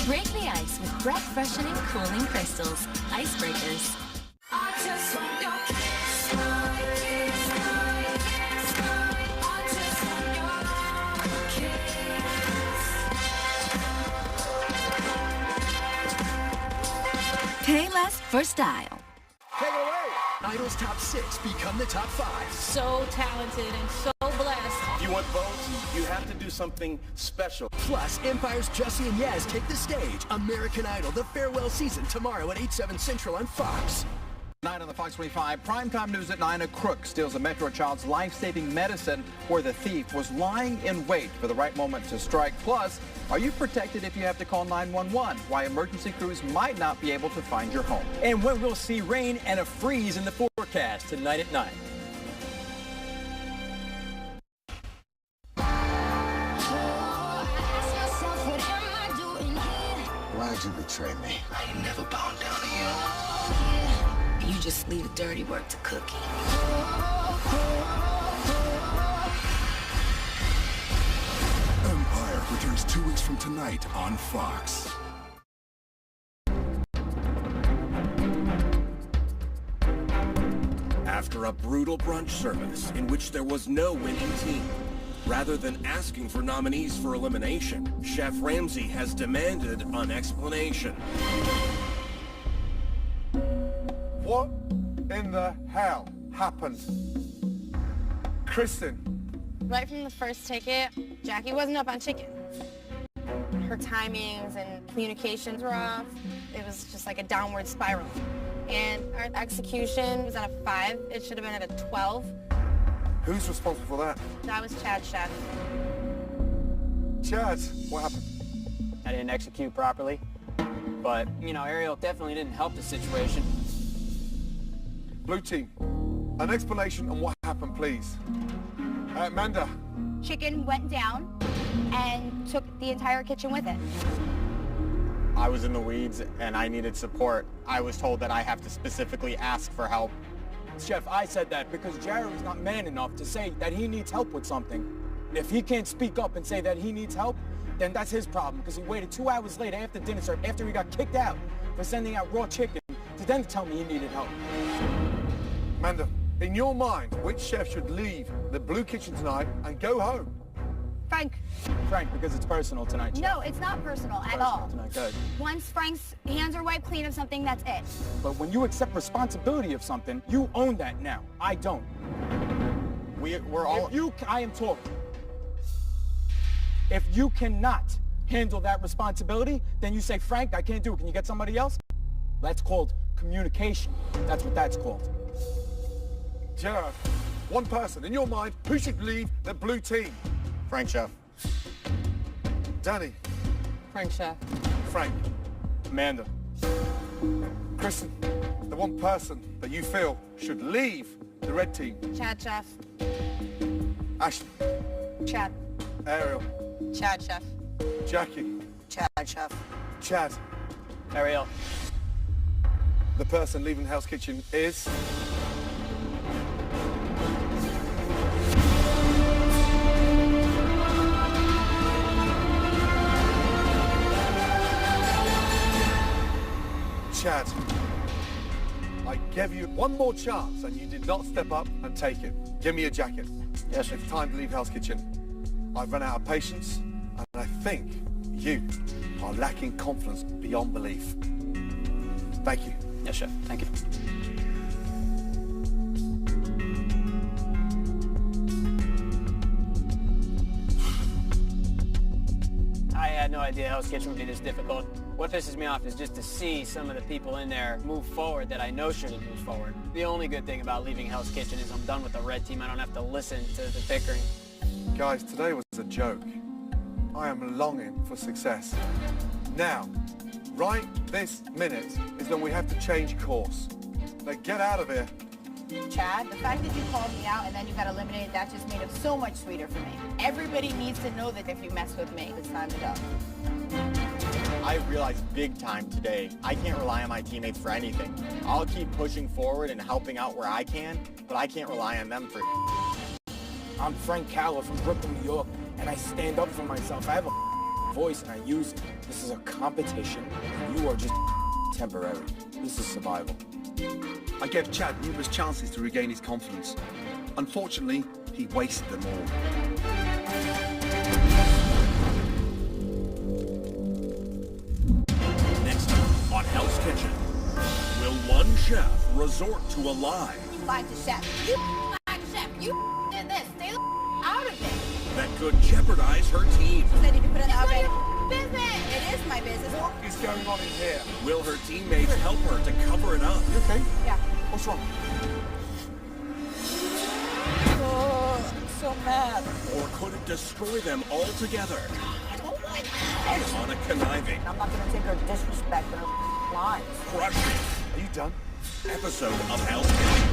Break the ice with breath-freshening, cooling crystals. Icebreakers. I just want your kiss, my kiss, my kiss, my. I just want your kiss. Pay less for style. Take it away! Idol's top 6 become the top 5. So talented and so blessed. You want votes? You have to do something special. Plus, Empire's Jussie and Yaz take the stage. American Idol, the farewell season, tomorrow at 8/7 Central on Fox. Tonight on the Fox 25 primetime news at 9, a crook steals a Metro child's life-saving medicine where the thief was lying in wait for the right moment to strike. Plus, are you protected if you have to call 911? Why emergency crews might not be able to find your home. And when we'll see rain and a freeze in the forecast tonight at 9. Why'd you betray me? I ain't never bowed down to you. You just leave the dirty work to Cookie. Empire returns 2 weeks from tonight on Fox. After a brutal brunch service in which there was no winning team, rather than asking for nominees for elimination, Chef Ramsay has demanded an explanation. What in the hell happened? Kristen. Right from the first ticket, Jackie wasn't up on chicken. Her timings and communications were off. It was just like a downward spiral. And our execution was at a 5. It should have been at a 12. Who's responsible for that? That was Chad, chef. Chad, what happened? I didn't execute properly. But, you know, Ariel definitely didn't help the situation. Blue team, an explanation on what happened, please. Amanda. Chicken went down and took the entire kitchen with it. I was in the weeds and I needed support. I was told that I have to specifically ask for help. Chef, I said that because Jared is not man enough to say that he needs help with something. And if he can't speak up and say that he needs help, then that's his problem because he waited 2 hours later after dinner serve, after he got kicked out for sending out raw chicken, to then tell me he needed help. Amanda, in your mind, which chef should leave the Blue Kitchen tonight and go home? Frank. Frank, because it's personal tonight, Chef. No, it's not personal at all. Tonight, good. Once Frank's hands are wiped clean of something, that's it. But when you accept responsibility of something, you own that now. I don't. We're all... I am talking. If you cannot handle that responsibility, then you say, Frank, I can't do it. Can you get somebody else? That's called communication. That's what that's called. Jared, one person, in your mind, who should leave the Blue team? Frank, chef. Danny. Frank, chef. Frank. Amanda. Kristen, the one person that you feel should leave the red team. Chad, chef. Ashley. Chad. Ariel. Chad, chef. Jackie. Chad, chef. Chad. Ariel. The person leaving Hell's Kitchen is... Chad, I gave you one more chance and you did not step up and take it. Give me a jacket. Yes, sir. It's time to leave Hell's Kitchen. I've run out of patience and I think you are lacking confidence beyond belief. Thank you. Yes, Chef. Thank you. I had no idea Hell's Kitchen would be this difficult. What pisses me off is just to see some of the people in there move forward that I know shouldn't move forward. The only good thing about leaving Hell's Kitchen is I'm done with the red team. I don't have to listen to the bickering. Guys, today was a joke. I am longing for success. Now, right this minute is when we have to change course. Now get out of here. Chad, the fact that you called me out and then you got eliminated, that just made it so much sweeter for me. Everybody needs to know that if you mess with me, it's time to go. I realized big time today, I can't rely on my teammates for anything. I'll keep pushing forward and helping out where I can, but I can't rely on them for... I'm Frank Calla from Brooklyn, New York, and I stand up for myself. I have a voice and I use it. This is a competition, and you are just temporary. This is survival. I gave Chad numerous chances to regain his confidence. Unfortunately, he wasted them all. Next time on Hell's Kitchen, will one chef resort to a lie You lied to Chef. You lied to Chef. You did this. Stay the out of it. that could jeopardize her team? You said you could put it in the oven. Business. It is my business. What is going on in here? Will her teammates help her to cover it up? You okay? Yeah. What's wrong? Oh, I'm so mad. Or could it destroy them altogether? Oh my God. On a conniving, I'm not gonna take her disrespect and her lies. crushing Are you done? episode of Hell's Kitchen.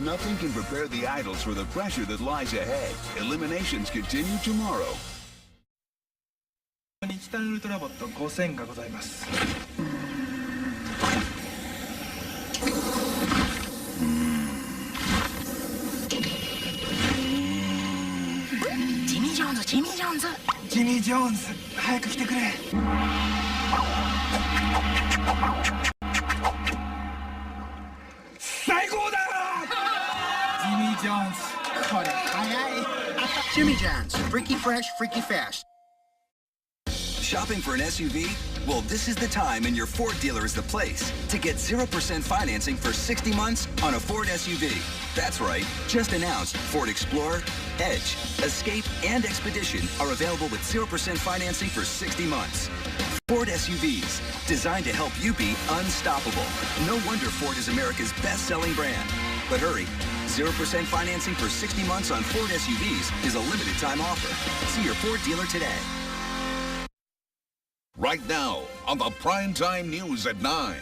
Nothing can prepare the idols for the pressure that lies ahead. Eliminations continue tomorrow. チタンウルトラボット5000がございます。ジミー・ジョーンズ、ジミー・ジョーンズ。ジミー・ジョーンズ、早く来てくれ。最高だよ。ジミー・ジョーンズ、これ早い。Jimmy John's, freaky fresh, freaky fast. Shopping for an SUV? Well, this is the time and your Ford dealer is the place to get 0% financing for 60 months on a Ford SUV. That's right. Just announced Ford Explorer, Edge, Escape, and Expedition are available with 0% financing for 60 months. Ford SUVs, designed to help you be unstoppable. No wonder Ford is America's best-selling brand. But hurry, 0% financing for 60 months on Ford SUVs is a limited time offer. See your Ford dealer today. Right now on the Primetime News at 9.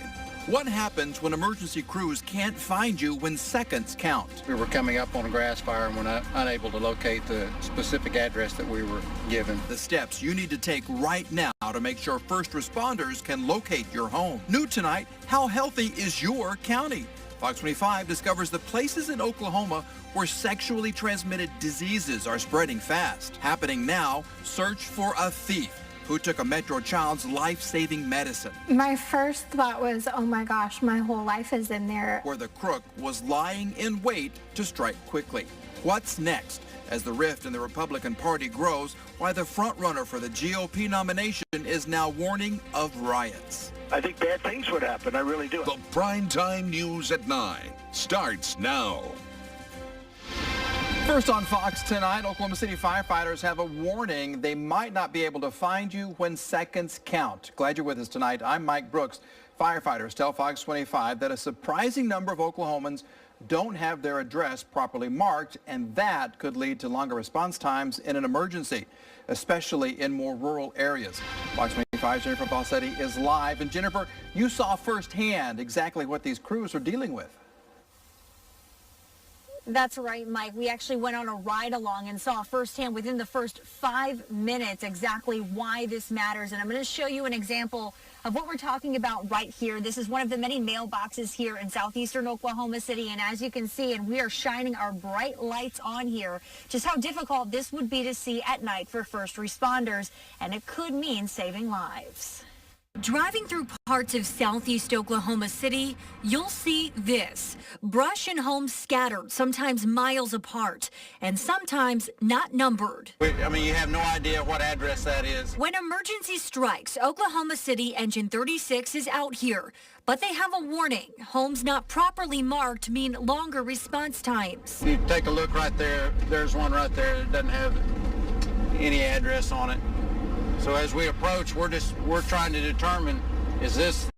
What happens when emergency crews can't find you when seconds count? We were coming up on a grass fire and were unable to locate the specific address that we were given. The steps you need to take right now to make sure first responders can locate your home. New tonight, how healthy is your county? Fox 25 discovers the places in Oklahoma where sexually transmitted diseases are spreading fast. Happening now, search for a thief who took a Metro child's life-saving medicine. My first thought was, oh my gosh, my whole life is in there. Where the crook was lying in wait to strike quickly. What's next? As the rift in the Republican Party grows, why the frontrunner for the GOP nomination is now warning of riots. I think bad things would happen. I really do. The Primetime News at 9 starts now. First on Fox tonight, Oklahoma City firefighters have a warning. They might not be able to find you when seconds count. Glad you're with us tonight. I'm Mike Brooks. Firefighters tell Fox 25 that a surprising number of Oklahomans don't have their address properly marked, and that could lead to longer response times in an emergency, especially in more rural areas. Fox 25's Jennifer Balsetti is live. And Jennifer, you saw firsthand exactly what these crews are dealing with. That's right, Mike. We actually went on a ride along and saw firsthand within the first 5 minutes exactly why this matters. And I'm going to show you an example of what we're talking about right here. This is one of the many mailboxes here in southeastern Oklahoma City. And as you can see, and we are shining our bright lights on here, just how difficult this would be to see at night for first responders. And it could mean saving lives. Driving through parts of southeast Oklahoma City, you'll see this. Brush and homes scattered, sometimes miles apart, and sometimes not numbered. I mean, you have no idea what address that is. When emergency strikes, Oklahoma City Engine 36 is out here, but they have a warning. Homes not properly marked mean longer response times. You take a look right there. There's one right there that doesn't have any address on it. So as we approach, we're trying to determine, is it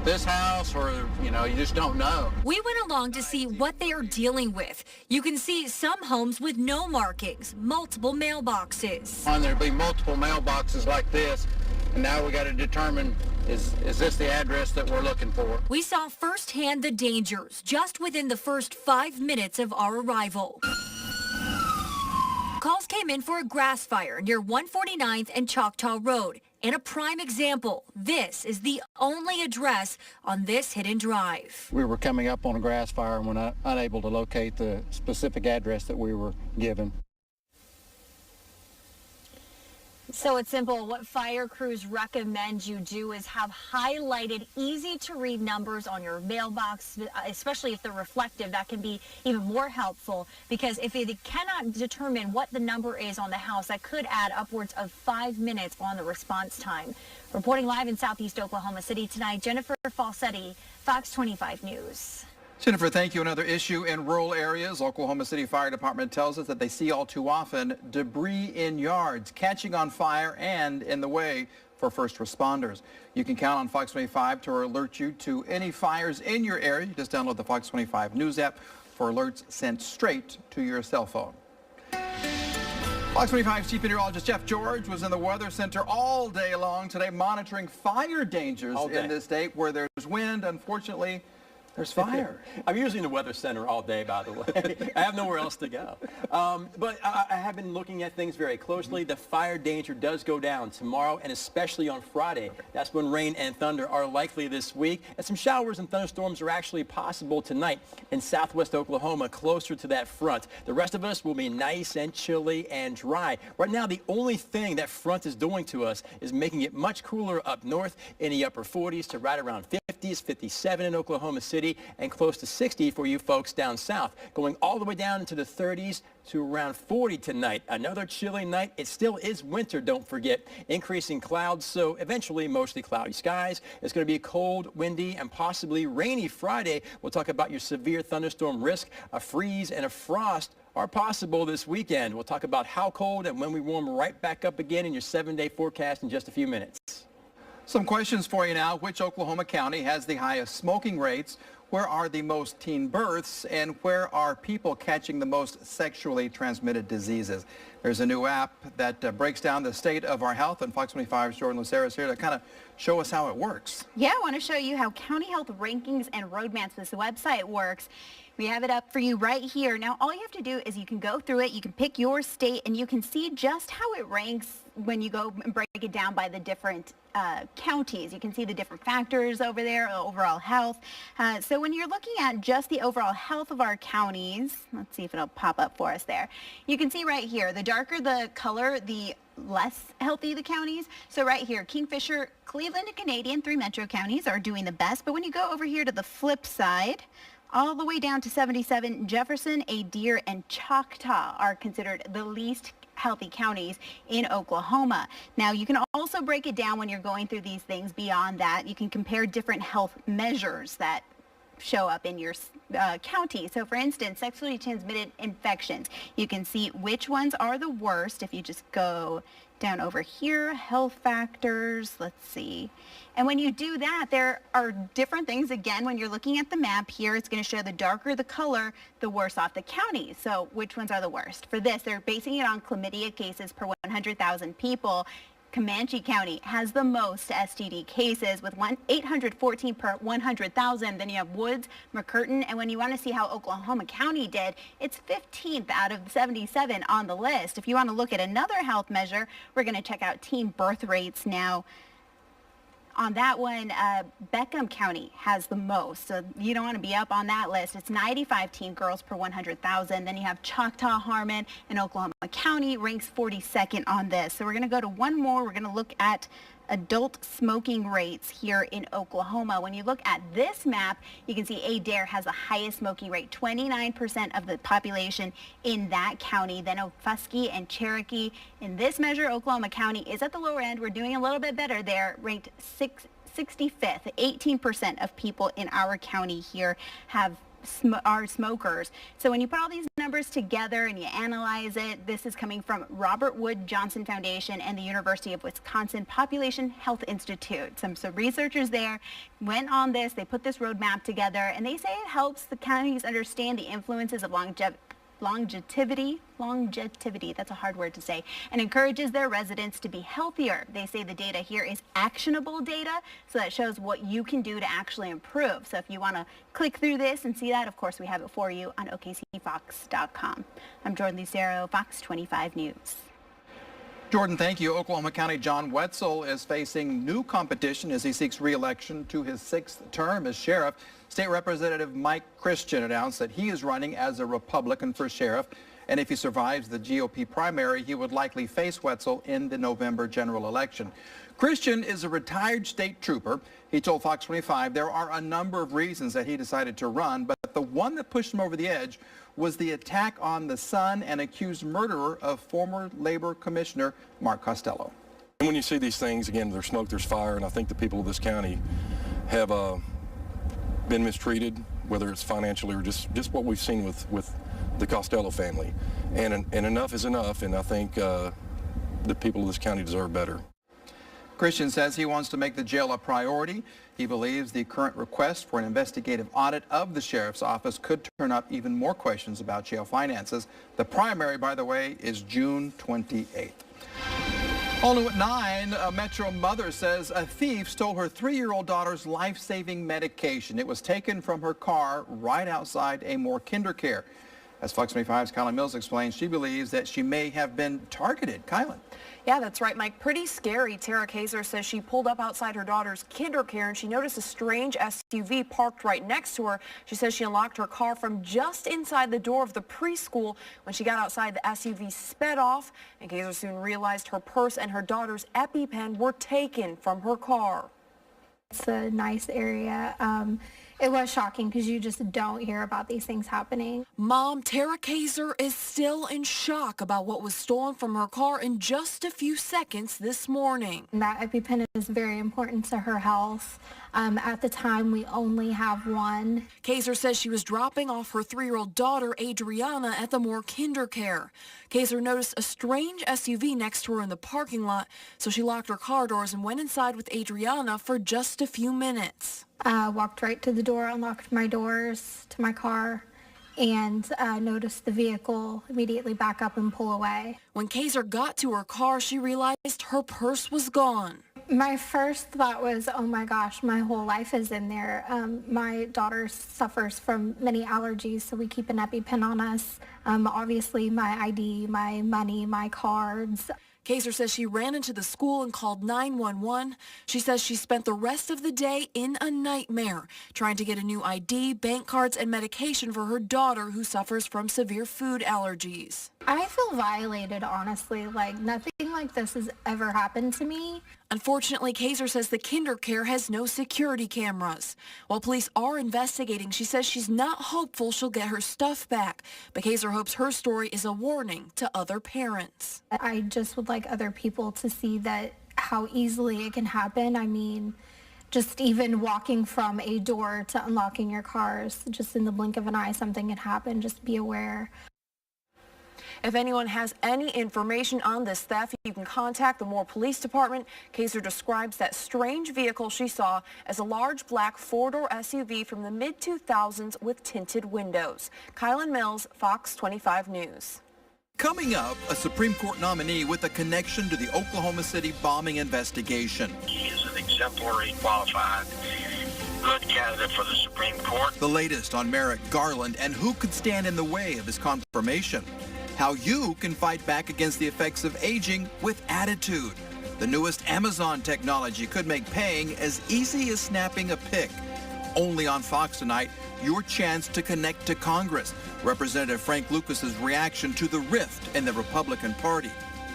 this house, or, you know, you just don't know. We went along to see what they are dealing with. You can see some homes with no markings, multiple mailboxes. And there'll be multiple mailboxes like this, and now we got to determine, is this the address that we're looking for? We saw firsthand the dangers just within the first 5 minutes of our arrival. Calls came in for a grass fire near 149th and Choctaw Road. And a prime example, this is the only address on this hidden drive. We were coming up on a grass fire and were unable to locate the specific address that we were given. So it's simple. What fire crews recommend you do is have highlighted, easy-to-read numbers on your mailbox, especially if they're reflective. That can be even more helpful because if they cannot determine what the number is on the house, that could add upwards of 5 minutes on the response time. Reporting live in Southeast Oklahoma City tonight, Jennifer Falsetti, Fox 25 News. Jennifer, thank you. Another issue in rural areas. Oklahoma City Fire Department tells us that they see all too often debris in yards, catching on fire and in the way for first responders. You can count on Fox 25 to alert you to any fires in your area. You just download the Fox 25 News app for alerts sent straight to your cell phone. Fox 25's Chief Meteorologist Jeff George was in the Weather Center all day long today monitoring fire dangers in this state where there's wind. Unfortunately, there's fire. I'm usually in the Weather Center all day, by the way. I have nowhere else to go. But I have been looking at things very closely. The fire danger does go down tomorrow and especially on Friday. That's when rain and thunder are likely this week. And some showers and thunderstorms are actually possible tonight in southwest Oklahoma, closer to that front. The rest of us will be nice and chilly and dry. Right now, the only thing that front is doing to us is making it much cooler up north in the upper 40s to right around 50s, 57 in Oklahoma City, and close to 60 for you folks down south. Going all the way down into the 30s to around 40 tonight. Another chilly night. It still is winter, don't forget. Increasing clouds, so eventually mostly cloudy skies. It's going to be a cold, windy, and possibly rainy Friday. We'll talk about your severe thunderstorm risk. A freeze and a frost are possible this weekend. We'll talk about how cold and when we warm right back up again in your 7-day forecast in just a few minutes. Some questions for you now. Which Oklahoma county has the highest smoking rates? Where are the most teen births? And where are people catching the most sexually transmitted diseases? There's a new app that breaks down the state of our health, and Fox 25's Jordan Lucero is here to kind of show us how it works. Yeah, I want to show you how County Health Rankings and Roadmaps, this website, works. We have it up for you right here. Now, all you have to do is you can go through it, you can pick your state, and you can see just how it ranks when you go and break it down by the different counties. You can see the different factors over there, overall health. So when you're looking at just the overall health of our counties, let's see if it'll pop up for us there. You can see right here, the darker the color, the less healthy the counties. So right here, Kingfisher, Cleveland, and Canadian, 3 metro counties, are doing the best. But when you go over here to the flip side, all the way down to 77, Jefferson, Adair, and Choctaw are considered the least healthy counties in Oklahoma. Now, you can also break it down when you're going through these things beyond that. You can compare different health measures that show up in your county. So, for instance, sexually transmitted infections. You can see which ones are the worst if you just go down over here, health factors, let's see. And when you do that, there are different things. Again, when you're looking at the map here, it's going to show the darker the color, the worse off the county. So which ones are the worst? For this, they're basing it on chlamydia cases per 100,000 people. Comanche County has the most STD cases with 814 per 100,000. Then you have Woods, McCurtain, and when you want to see how Oklahoma County did, it's 15th out of 77 on the list. If you want to look at another health measure, we're going to check out teen birth rates now. On that one, Beckham County has the most, so you don't want to be up on that list. It's 95 teen girls per 100,000. Then you have Choctaw, Harmon, and Oklahoma County ranks 42nd on this. So we're going to go to one more. We're going to look at adult smoking rates here in Oklahoma. When you look at this map, you can see Adair has the highest smoking rate, 29% of the population in that county. Then Ofuskie and Cherokee. In this measure, Oklahoma County is at the lower end. We're doing a little bit better there, ranked 65th. 18% of people in our county here are smokers. So when you put all these numbers together and you analyze it, this is coming from Robert Wood Johnson Foundation and the University of Wisconsin Population Health Institute. Some researchers there went on this, they put this roadmap together, and they say it helps the counties understand the influences of longevity, that's a hard word to say, and encourages their residents to be healthier. They say the data here is actionable data, so that shows what you can do to actually improve. So if you want to click through this and see that, of course, we have it for you on OKCFox.com. I'm Jordan Lucero, Fox 25 News. Jordan, thank you. Oklahoma County John Wetzel is facing new competition as he seeks re-election to his 6th term as sheriff. State Representative Mike Christian announced that he is running as a Republican for sheriff. And if he survives the GOP primary, he would likely face Wetzel in the November general election. Christian is a retired state trooper. He told Fox 25 there are a number of reasons that he decided to run, but the one that pushed him over the edge was the attack on the son and accused murderer of former Labor Commissioner Mark Costello. And when you see these things, again, there's smoke, there's fire, and I think the people of this county have been mistreated, whether it's financially or just what we've seen with the Costello family. And enough is enough, and I think the people of this county deserve better. Christian says he wants to make the jail a priority. He believes the current request for an investigative audit of the sheriff's office could turn up even more questions about jail finances. The primary, by the way, is June 28th. All new at 9, a Metro mother says a thief stole her 3-year-old daughter's life-saving medication. It was taken from her car right outside Amore KinderCare. As Fox 25's Kylan Mills explains, she believes that she may have been targeted. Kylan. Yeah, that's right, Mike. Pretty scary. Tara Kaiser says she pulled up outside her daughter's KinderCare and she noticed a strange SUV parked right next to her. She says she unlocked her car from just inside the door of the preschool. When she got outside, the SUV sped off, and Kaiser soon realized her purse and her daughter's EpiPen were taken from her car. It's a nice area. It was shocking because you just don't hear about these things happening. Mom, Tara Kaiser, is still in shock about what was stolen from her car in just a few seconds this morning. That EpiPen is very important to her health. At the time, we only have one. Kaiser says she was dropping off her 3-year-old daughter, Adriana, at the Moore KinderCare. Kaiser noticed a strange SUV next to her in the parking lot, so she locked her car doors and went inside with Adriana for just a few minutes. Walked right to the door, unlocked my doors to my car, and noticed the vehicle immediately back up and pull away. When Kaiser got to her car, she realized her purse was gone. My first thought was, oh my gosh, my whole life is in there. My daughter suffers from many allergies, so we keep an EpiPen on us. Obviously, my ID, my money, my cards. Kaiser says she ran into the school and called 911. She says she spent the rest of the day in a nightmare, trying to get a new ID, bank cards, and medication for her daughter who suffers from severe food allergies. I feel violated, honestly. Like, nothing like this has ever happened to me. Unfortunately, Kaiser says the KinderCare has no security cameras. While police are investigating, she says she's not hopeful she'll get her stuff back. But Kaiser hopes her story is a warning to other parents. I just would like other people to see that how easily it can happen. I mean, just even walking from a door to unlocking your cars, just in the blink of an eye, something can happen. Just be aware. If anyone has any information on this theft, you can contact the Moore Police Department. Kaiser describes that strange vehicle she saw as a large black 4-door SUV from the mid-2000s with tinted windows. Kylan Mills, Fox 25 News. Coming up, a Supreme Court nominee with a connection to the Oklahoma City bombing investigation. He is an exemplary, qualified, good candidate for the Supreme Court. The latest on Merrick Garland and who could stand in the way of his confirmation. How you can fight back against the effects of aging with attitude. The newest Amazon technology could make paying as easy as snapping a pic. Only on Fox tonight, your chance to connect to Congress. Representative Frank Lucas's reaction to the rift in the Republican Party.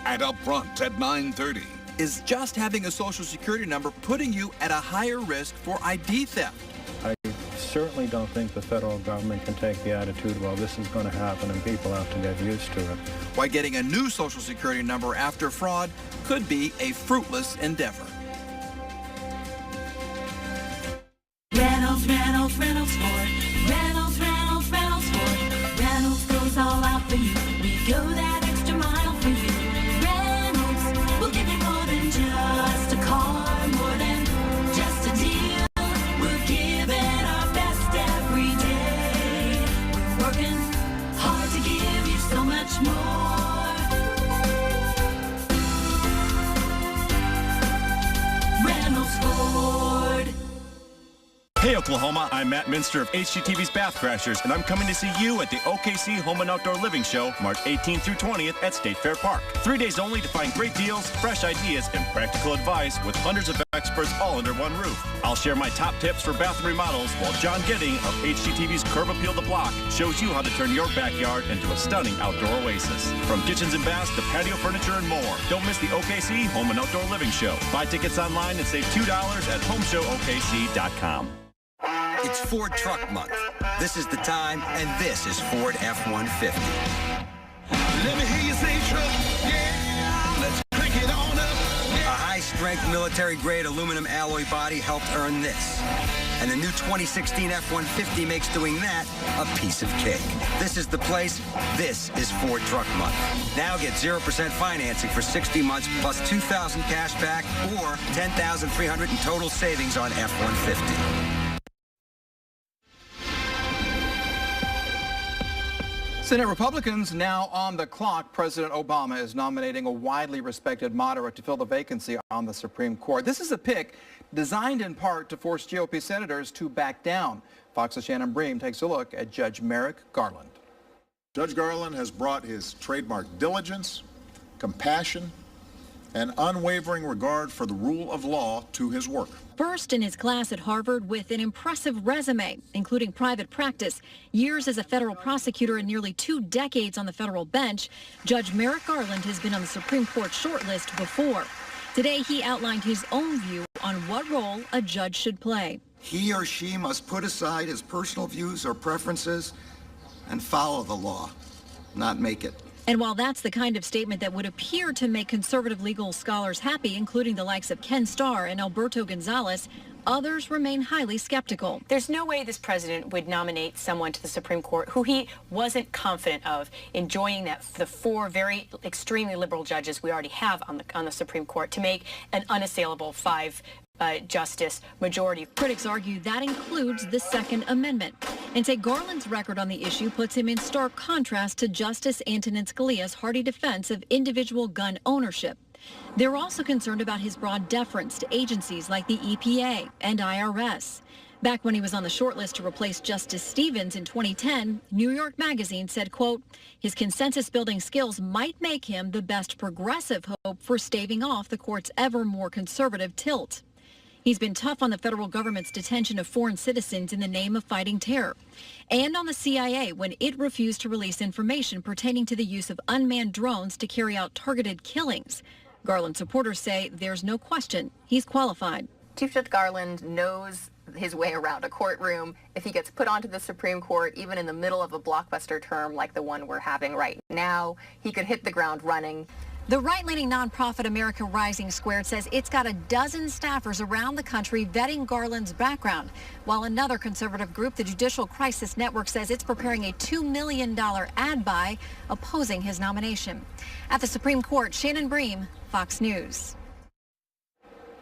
And up front at 9:30. Is just having a Social Security number putting you at a higher risk for ID theft? I certainly don't think the federal government can take the attitude, well, this is going to happen and people have to get used to it. Why getting a new Social Security number after fraud could be a fruitless endeavor. Reynolds, Reynolds, Reynolds Ford. Reynolds, Reynolds, Reynolds Ford. Reynolds goes all out for you. We go that extra mile for you. Reynolds will give you more than just a car, more than just a deal. We're giving our best every day. We're working hard to give you so much more. Reynolds Ford. Hey Oklahoma, I'm Matt Minster of HGTV's Bath Crashers, and I'm coming to see you at the OKC Home and Outdoor Living Show, March 18th through 20th at State Fair Park. 3 days only to find great deals, fresh ideas, and practical advice with hundreds of experts all under one roof. I'll share my top tips for bath remodels while John Gidding of HGTV's Curb Appeal the Block shows you how to turn your backyard into a stunning outdoor oasis. From kitchens and baths to patio furniture and more. Don't miss the OKC Home and Outdoor Living Show. Buy tickets online and save $2 at homeshowokc.com. It's Ford Truck Month. This is the time, and this is Ford F-150. Let me hear you say truck. Yeah, let's crank it on up. A high-strength military-grade aluminum alloy body helped earn this. And the new 2016 F-150 makes doing that a piece of cake. This is the place. This is Ford Truck Month. Now get 0% financing for 60 months plus $2,000 cash back or $10,300 in total savings on F-150. Senate Republicans now on the clock. President Obama is nominating a widely respected moderate to fill the vacancy on the Supreme Court. This is a pick designed in part to force GOP senators to back down. Fox's Shannon Bream takes a look at Judge Merrick Garland. Judge Garland has brought his trademark diligence, compassion, and unwavering regard for the rule of law to his work. First in his class at Harvard with an impressive resume, including private practice, years as a federal prosecutor, and nearly 2 decades on the federal bench, Judge Merrick Garland has been on the Supreme Court shortlist before. Today, he outlined his own view on what role a judge should play. He or she must put aside his personal views or preferences and follow the law, not make it. And while that's the kind of statement that would appear to make conservative legal scholars happy, including the likes of Ken Starr and Alberto Gonzalez, others remain highly skeptical. There's no way this president would nominate someone to the Supreme Court who he wasn't confident of enjoying the 4 very extremely liberal judges we already have on the Supreme Court to make an unassailable 5 justice majority. Critics argue that includes the Second Amendment and say Garland's record on the issue puts him in stark contrast to Justice Antonin Scalia's hearty defense of individual gun ownership. They're also concerned about his broad deference to agencies like the EPA and IRS. Back when he was on the shortlist to replace Justice Stevens in 2010, New York Magazine said, quote, his consensus-building skills might make him the best progressive hope for staving off the court's ever more conservative tilt. He's been tough on the federal government's detention of foreign citizens in the name of fighting terror, and on the CIA when it refused to release information pertaining to the use of unmanned drones to carry out targeted killings. Garland supporters say there's no question he's qualified. Chief Judge Garland knows his way around a courtroom. If he gets put onto the Supreme Court, even in the middle of a blockbuster term like the one we're having right now, he could hit the ground running. The right-leaning nonprofit America Rising Squared says it's got a dozen staffers around the country vetting Garland's background, while another conservative group, the Judicial Crisis Network, says it's preparing a $2 million ad buy opposing his nomination. At the Supreme Court, Shannon Bream, Fox News.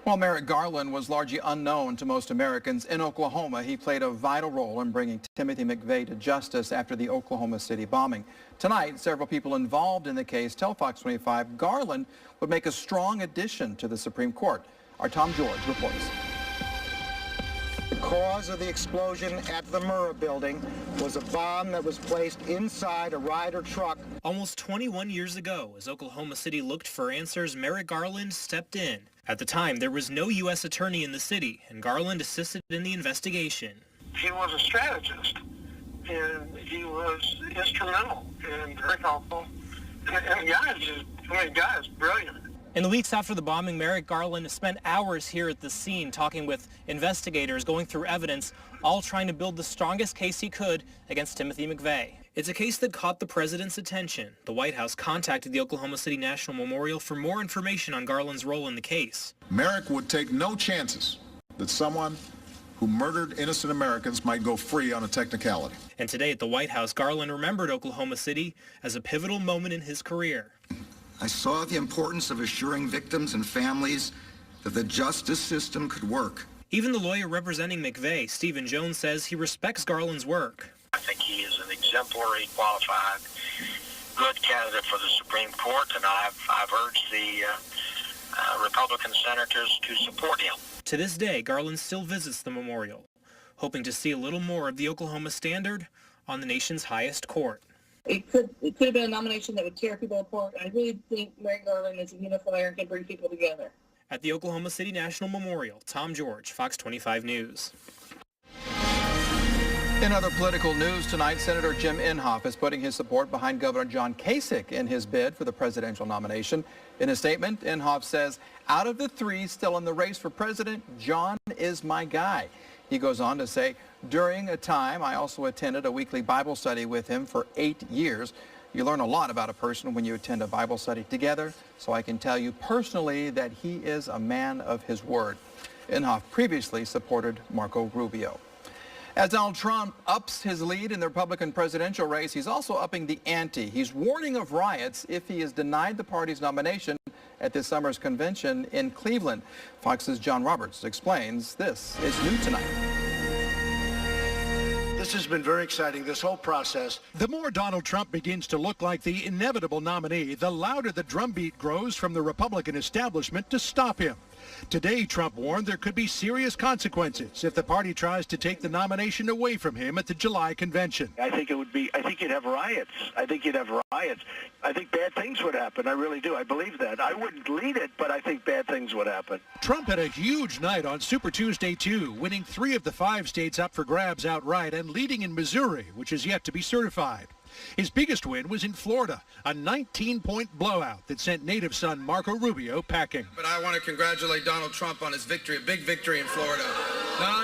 While Merrick Garland was largely unknown to most Americans, in Oklahoma, he played a vital role in bringing Timothy McVeigh to justice after the Oklahoma City bombing. Tonight, several people involved in the case tell Fox 25 Garland would make a strong addition to the Supreme Court. Our Tom George reports. The cause of the explosion at the Murrah building was a bomb that was placed inside a Ryder truck. Almost 21 years ago, as Oklahoma City looked for answers, Merrick Garland stepped in. At the time, there was no U.S. attorney in the city, and Garland assisted in the investigation. He was a strategist, and he was instrumental and very helpful. And the guy is brilliant. In the weeks after the bombing, Merrick Garland spent hours here at the scene talking with investigators, going through evidence, all trying to build the strongest case he could against Timothy McVeigh. It's a case that caught the president's attention. The White House contacted the Oklahoma City National Memorial for more information on Garland's role in the case. Merrick would take no chances that someone who murdered innocent Americans might go free on a technicality. And today at the White House, Garland remembered Oklahoma City as a pivotal moment in his career. I saw the importance of assuring victims and families that the justice system could work. Even the lawyer representing McVeigh, Stephen Jones, says he respects Garland's work. I think he is an exemplary, qualified, good candidate for the Supreme Court, and I've urged the Republican senators to support him. To this day, Garland still visits the memorial. hoping to see a little more of the Oklahoma standard on the nation's highest court. It could have been a nomination that would tear people apart. I really think Merrick Garland is a unifier and can bring people together. At the Oklahoma City National Memorial, Tom George, Fox 25 News. In other political news tonight, Senator Jim Inhofe is putting his support behind Governor John Kasich in his bid for the presidential nomination. In a statement, Inhofe says, out of the three still in the race for president, John is my guy. He goes on to say, during a time I also attended a weekly Bible study with him for 8 years. You learn a lot about a person when you attend a Bible study together, so I can tell you personally that he is a man of his word. Inhofe previously supported Marco Rubio. As Donald Trump ups his lead in the Republican presidential race, he's also upping the ante. He's warning of riots if he is denied the party's nomination at this summer's convention in Cleveland. Fox's John Roberts explains this is new tonight. This has been very exciting, this whole process. The more Donald Trump begins to look like the inevitable nominee, the louder the drumbeat grows from the Republican establishment to stop him. Today, Trump warned there could be serious consequences if the party tries to take the nomination away from him at the July convention. I think you'd have riots. I think bad things would happen. I really do. I believe that. I wouldn't lead it, but I think bad things would happen. Trump had a huge night on Super Tuesday, too, winning 3 of the 5 states up for grabs outright and leading in Missouri, which is yet to be certified. His biggest win was in Florida, a 19-point blowout that sent native son Marco Rubio packing. But I want to congratulate Donald Trump on his victory, a big victory in Florida. No.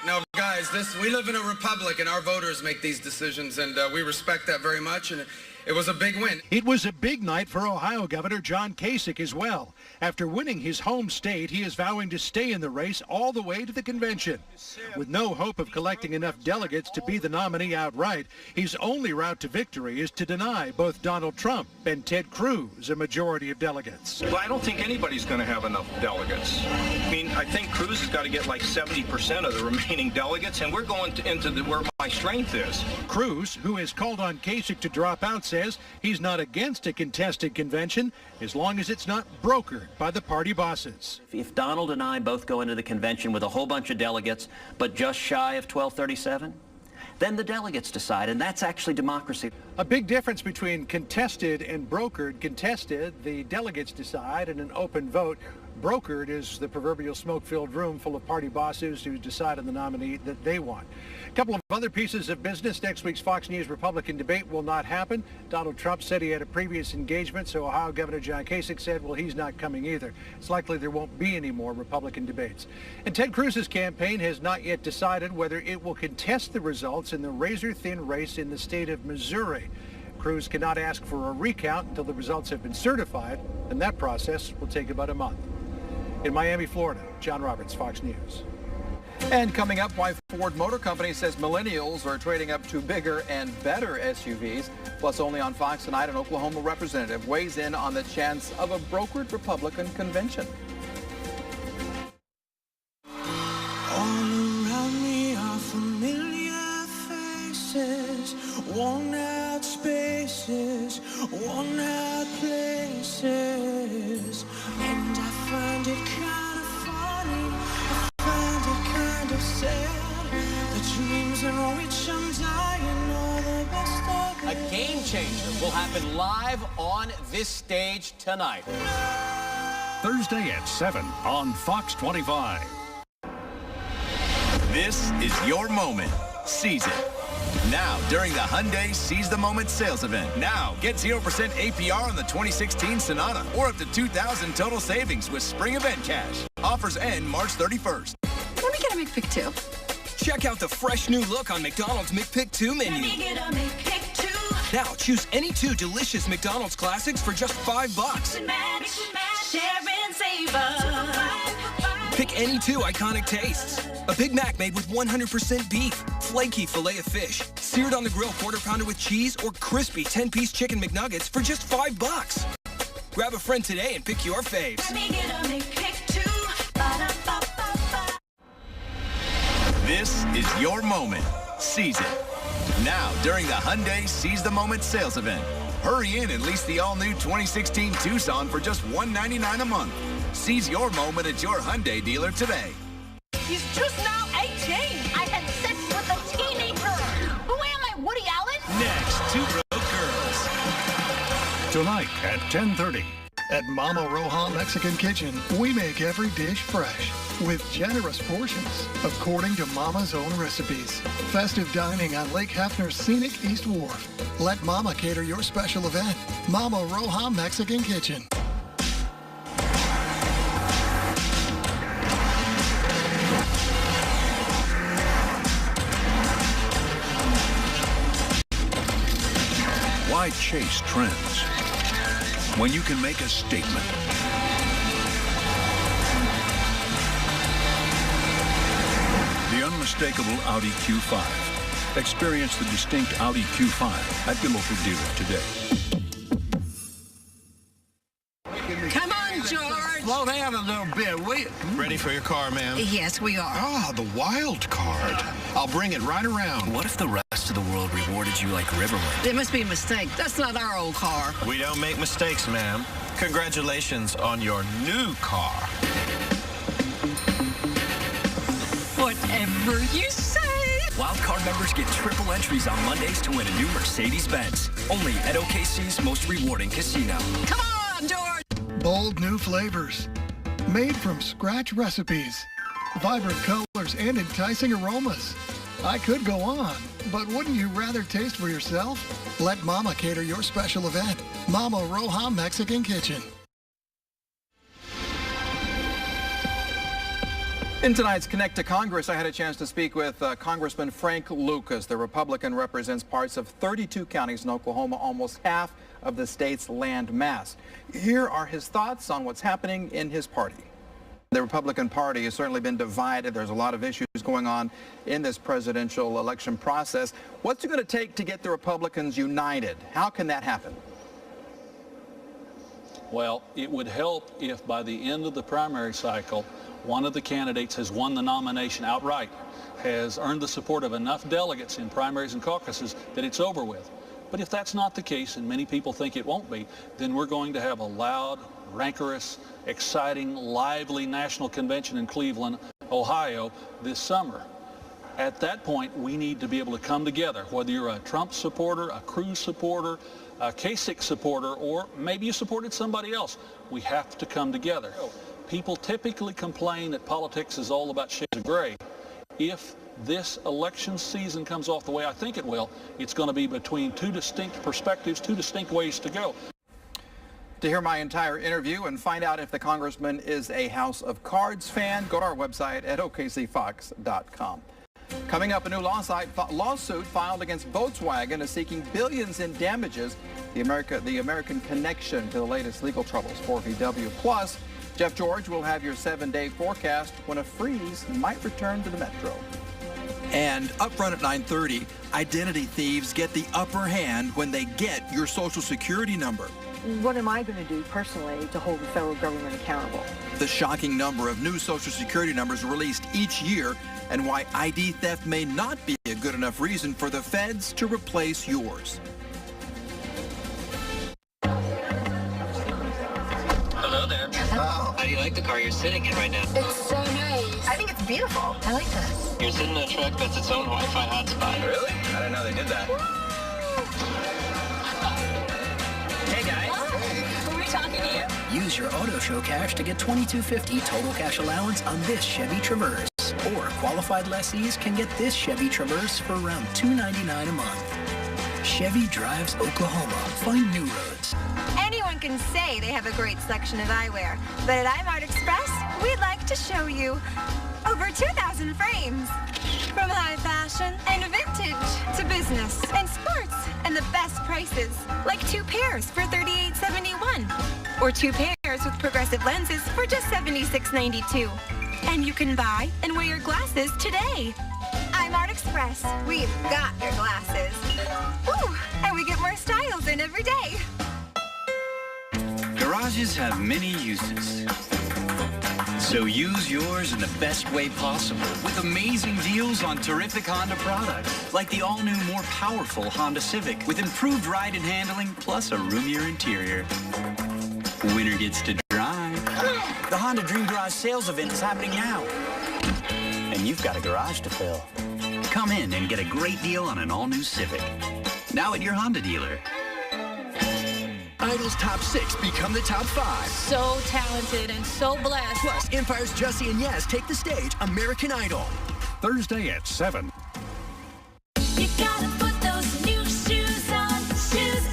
No, guys, we live in a republic and our voters make these decisions, and we respect that very much, and it was a big win. It was a big night for Ohio Governor John Kasich as well. After winning his home state, he is vowing to stay in the race all the way to the convention. With no hope of collecting enough delegates to be the nominee outright, his only route to victory is to deny both Donald Trump and Ted Cruz a majority of delegates. Well, I don't think anybody's going to have enough delegates. I mean, I think Cruz has got to get like 70% of the remaining delegates, and we're going into where my strength is. Cruz, who has called on Kasich to drop out, says he's not against a contested convention as long as it's not brokered by the party bosses. If Donald and I both go into the convention with a whole bunch of delegates, but just shy of 1237, then the delegates decide, and that's actually democracy. A big difference between contested and brokered. Contested, the delegates decide in an open vote. Brokered is the proverbial smoke-filled room full of party bosses who decide on the nominee that they want. A couple of other pieces of business. Next week's Fox News Republican debate will not happen. Donald Trump said he had a previous engagement, so Ohio Governor John Kasich said, well, he's not coming either. It's likely there won't be any more Republican debates. And Ted Cruz's campaign has not yet decided whether it will contest the results in the razor-thin race in the state of Missouri. Cruz cannot ask for a recount until the results have been certified, and that process will take about a month. In Miami, Florida, John Roberts, Fox News. And coming up, why Ford Motor Company says millennials are trading up to bigger and better SUVs. Plus, only on Fox tonight, an Oklahoma representative weighs in on the chance of a brokered Republican convention. All around me are familiar faces, worn out spaces, worn out places, and I find it kind of funny, I find it kind of sad, the dreams in which I'm dying are the best of A game changer will happen live on this stage tonight. Thursday at 7 on Fox 25. This is your moment. Seize it. Now, during the Hyundai Seize the Moment sales event. Now, get 0% APR on the 2016 Sonata or up to $2,000 total savings with spring event cash. Offers end March 31st. Let me get a McPick 2. Check out the fresh new look on McDonald's McPick 2 menu. Let me get a McPick 2. Now, choose any 2 delicious McDonald's classics for just $5. Mix and match, share and savor. Pick any 2 iconic tastes. A Big Mac made with 100% beef, flaky filet of fish, seared on the grill quarter pounder with cheese, or crispy 10-piece chicken McNuggets for just $5. Grab a friend today and pick your faves. Let me get a McPick 2. Ba-da-ba-ba-ba. This is your moment. Seize it. Now, during the Hyundai Seize the Moment sales event. Hurry in and lease the all-new 2016 Tucson for just $199 a month. Seize your moment at your Hyundai dealer today. He's just now 18. I had sex with a teenager. Who am I, Woody Allen? Next, Two Broke Girls. Tonight at 10:30. At Mama Roja Mexican Kitchen, we make every dish fresh with generous portions, according to Mama's own recipes. Festive dining on Lake Hefner's scenic East Wharf. Let Mama cater your special event. Mama Roja Mexican Kitchen. Why chase trends when you can make a statement? The unmistakable Audi Q5. Experience the distinct Audi Q5 at your local dealer today. Come on, George. Slow down a little bit, will you? Ready for your car, ma'am? Yes, we are. Ah, the wild card. I'll bring it right around. What if the rest of the world rewarded you like Riverwind? There must be a mistake. That's not our old car. We don't make mistakes, ma'am. Congratulations on your new car. Whatever you say. Wildcard members get triple entries on Mondays to win a new Mercedes-Benz. Only at OKC's most rewarding casino. Come on, George. Bold new flavors. Made from scratch recipes. Vibrant colors and enticing aromas. I could go on, but wouldn't you rather taste for yourself? Let Mama cater your special event. Mama Roja Mexican Kitchen. In tonight's Connect to Congress, I had a chance to speak with Congressman Frank Lucas. The Republican represents parts of 32 counties in Oklahoma, almost half of the state's land mass. Here are his thoughts on what's happening in his party. The Republican Party has certainly been divided. There's a lot of issues going on in this presidential election process. What's it going to take to get the Republicans united? How can that happen? Well, it would help if by the end of the primary cycle, one of the candidates has won the nomination outright, has earned the support of enough delegates in primaries and caucuses that it's over with. But if that's not the case, and many people think it won't be, then we're going to have a loud, rancorous, exciting, lively national convention in Cleveland, Ohio this summer. At that point, we need to be able to come together, whether you're a Trump supporter, a Cruz supporter, a Kasich supporter, or maybe you supported somebody else. We have to come together. People typically complain that politics is all about shades of gray. If this election season comes off the way I think it will, it's going to be between two distinct perspectives, two distinct ways to go. To hear my entire interview and find out if the congressman is a House of Cards fan, go to our website at okcfox.com. Coming up, a new lawsuit filed against Volkswagen is seeking billions in damages. The American connection to the latest legal troubles for VW. Plus, Jeff George will have your 7-day forecast when a freeze might return to the metro. And up front at 9:30, identity thieves get the upper hand when they get your Social Security number. What am I going to do personally to hold the federal government accountable? The shocking number of new Social Security numbers released each year and why ID theft may not be a good enough reason for the feds to replace yours. Hello there. Hello. How do you like the car you're sitting in right now? It's so nice. I think it's beautiful. I like this. You're sitting in a truck that's its own Wi-Fi hotspot. Really? I didn't know they did that. Hey guys. Who are we talking to you? Use your Auto Show cash to get $22.50 total cash allowance on this Chevy Traverse. Or qualified lessees can get this Chevy Traverse for around $2.99 a month. Chevy drives Oklahoma. Find new roads. Anyone can say they have a great selection of eyewear, but at iMart Express, we'd like to show you over 2,000 frames. From high fashion and vintage to business and sports and the best prices, like 2 pairs for $38.71 or 2 pairs with progressive lenses for just $76.92. And you can buy and wear your glasses today. iMart Express, we've got your glasses. Ooh, and we get more styles in every day. Garages have many uses. So use yours in the best way possible with amazing deals on terrific Honda products, like the all-new, more powerful Honda Civic with improved ride and handling, plus a roomier interior. Winner gets to drive. The Honda Dream Garage sales event is happening now. And you've got a garage to fill. Come in and get a great deal on an all-new Civic. Now at your Honda dealer. Idol's top 6 become the top 5. So talented and so blessed. Plus, Empire's Jussie and Yaz take the stage, American Idol. Thursday at 7. You gotta put those new shoes on.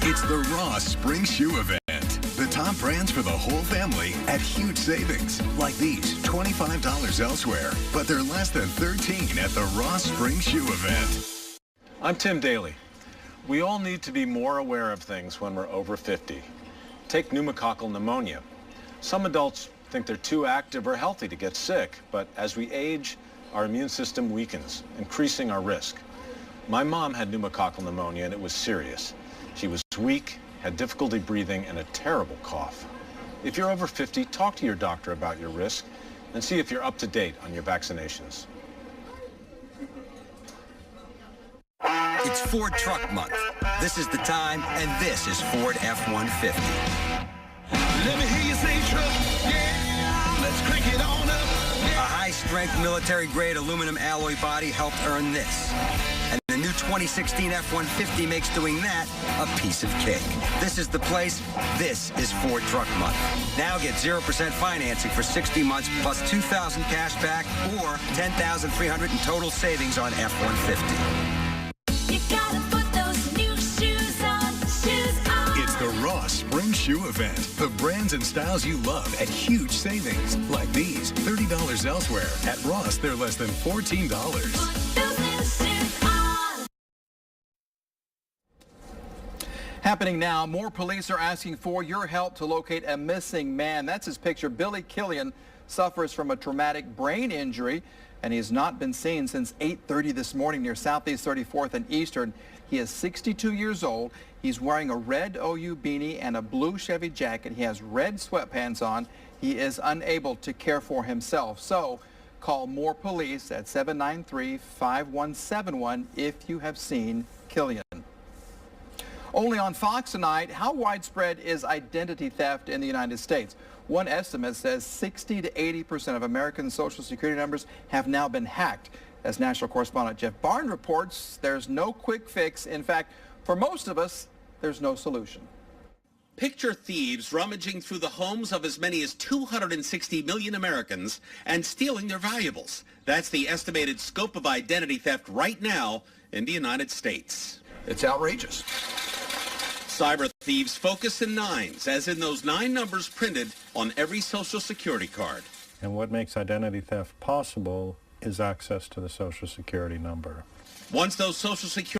It's the Ross Spring Shoe Event. The top brands for the whole family at huge savings. Like these, $25 elsewhere, but they're less than $13 at the Ross Spring Shoe Event. I'm Tim Daly. We all need to be more aware of things when we're over 50. Take pneumococcal pneumonia. Some adults think they're too active or healthy to get sick, but as we age, our immune system weakens, increasing our risk. My mom had pneumococcal pneumonia and it was serious. She was weak, had difficulty breathing, and a terrible cough. If you're over 50, talk to your doctor about your risk and see if you're up to date on your vaccinations. It's Ford Truck Month. This is the time, and this is Ford F-150. Let me hear you say truck. Yeah, let's crank it on up. A high-strength military-grade aluminum alloy body helped earn this. And the new 2016 F-150 makes doing that a piece of cake. This is the place. This is Ford Truck Month. Now get 0% financing for 60 months plus $2,000 cash back or $10,300 in total savings on F-150. You gotta put those new shoes on. It's the Ross Spring Shoe Event. The brands and styles you love at huge savings. Like these, $30 elsewhere. At Ross, they're less than $14. Happening now, more police are asking for your help to locate a missing man. That's his picture. Billy Killian suffers from a traumatic brain injury, and he has not been seen since 8:30 this morning near Southeast 34th and Eastern. He is 62 years old. He's wearing a red OU beanie and a blue Chevy jacket. He has red sweatpants on. He is unable to care for himself. So call more police at 793-5171 if you have seen Killian. Only on Fox tonight, how widespread is identity theft in the United States? One estimate says 60 to 80% of American Social Security numbers have now been hacked. As national correspondent Jeff Barn reports, there's no quick fix. In fact, for most of us, there's no solution. Picture thieves rummaging through the homes of as many as 260 million Americans and stealing their valuables. That's the estimated scope of identity theft right now in the United States. It's outrageous. Cyber thieves focus in nines, as in those 9 numbers printed on every Social Security card. And what makes identity theft possible is access to the Social Security number. Once those Social Security